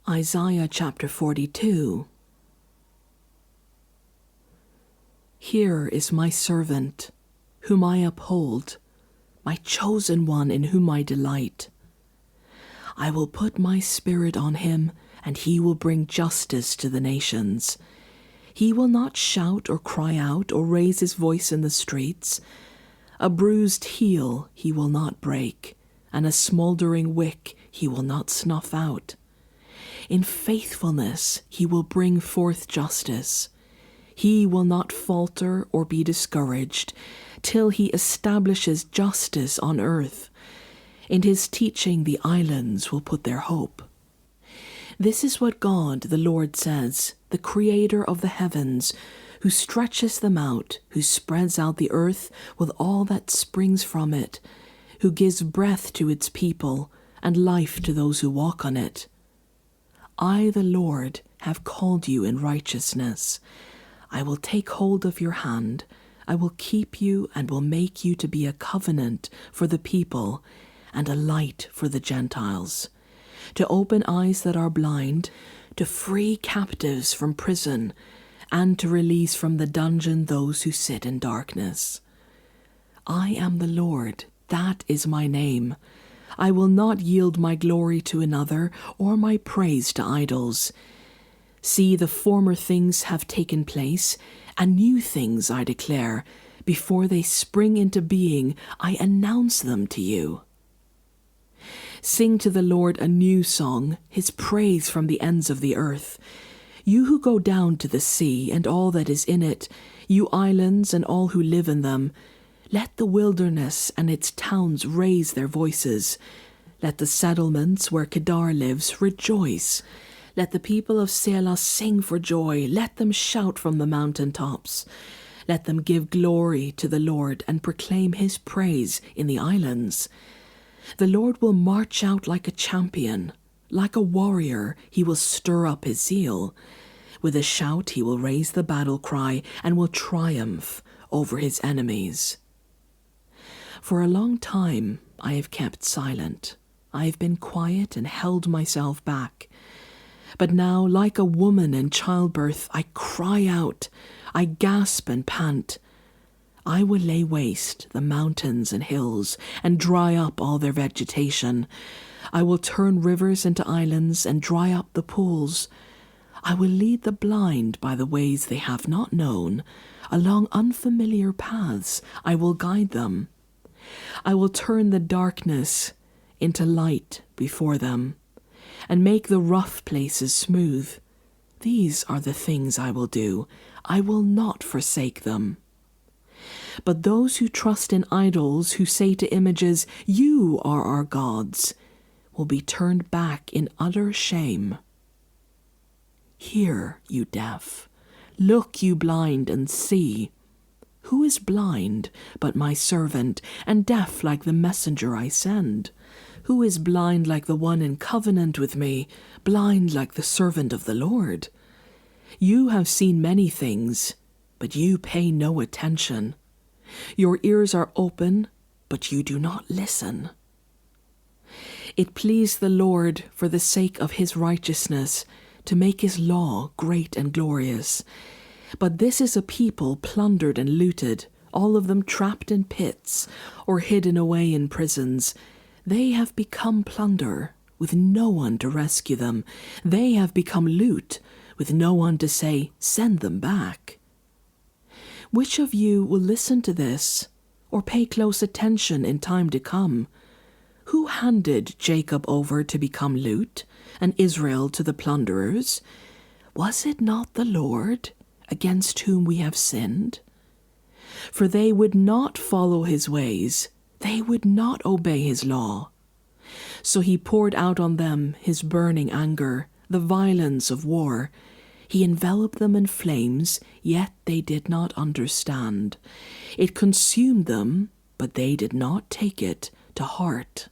Isaiah chapter 42. Here is my servant, whom I uphold, my chosen one in whom I delight. I will put my spirit on him, and he will bring justice to the nations. He will not shout or cry out or raise his voice in the streets. A bruised heel he will not break, and a smoldering wick he will not snuff out. In faithfulness he will bring forth justice. He will not falter or be discouraged till he establishes justice on earth. In his teaching the islands will put their hope. This is what God the Lord says, the Creator of the heavens, who stretches them out, who spreads out the earth with all that springs from it, who gives breath to its people and life to those who walk on it. I, the Lord, have called you in righteousness. I will take hold of your hand. I will keep you and will make you to be a covenant for the people and a light for the Gentiles, to open eyes that are blind, to free captives from prison, and to release from the dungeon those who sit in darkness. I am the Lord, that is my name. I will not yield my glory to another, or my praise to idols. See, the former things have taken place, and new things I declare. Before they spring into being, I announce them to you. Sing to the Lord a new song, his praise from the ends of the earth. You who go down to the sea and all that is in it, you islands and all who live in them, let the wilderness and its towns raise their voices. Let the settlements where Kedar lives rejoice. Let the people of Selah sing for joy. Let them shout from the mountain tops. Let them give glory to the Lord and proclaim his praise in the islands. The Lord will march out like a champion. Like a warrior, he will stir up his zeal. With a shout he will raise the battle cry and will triumph over his enemies. For a long time I have kept silent. I have been quiet and held myself back. But now, like a woman in childbirth, I cry out, I gasp and pant. I will lay waste the mountains and hills and dry up all their vegetation. I will turn rivers into islands and dry up the pools. I will lead the blind by the ways they have not known. Along unfamiliar paths I will guide them. I will turn the darkness into light before them, and make the rough places smooth. These are the things I will do. I will not forsake them. But those who trust in idols, who say to images, "You are our gods," will be turned back in utter shame. Hear, you deaf. Look, you blind, and see. Who is blind but my servant, and deaf like the messenger I send? Who is blind like the one in covenant with me, blind like the servant of the Lord? You have seen many things, but you pay no attention. Your ears are open, but you do not listen. It pleased the Lord, for the sake of his righteousness, to make his law great and glorious. But this is a people plundered and looted, all of them trapped in pits or hidden away in prisons. They have become plunder, with no one to rescue them. They have become loot, with no one to say, "Send them back." Which of you will listen to this, or pay close attention in time to come? Who handed Jacob over to become loot, and Israel to the plunderers? Was it not the Lord, against whom we have sinned? For they would not follow his ways, they would not obey his law. So he poured out on them his burning anger, the violence of war. He enveloped them in flames, yet they did not understand. It consumed them, but they did not take it to heart.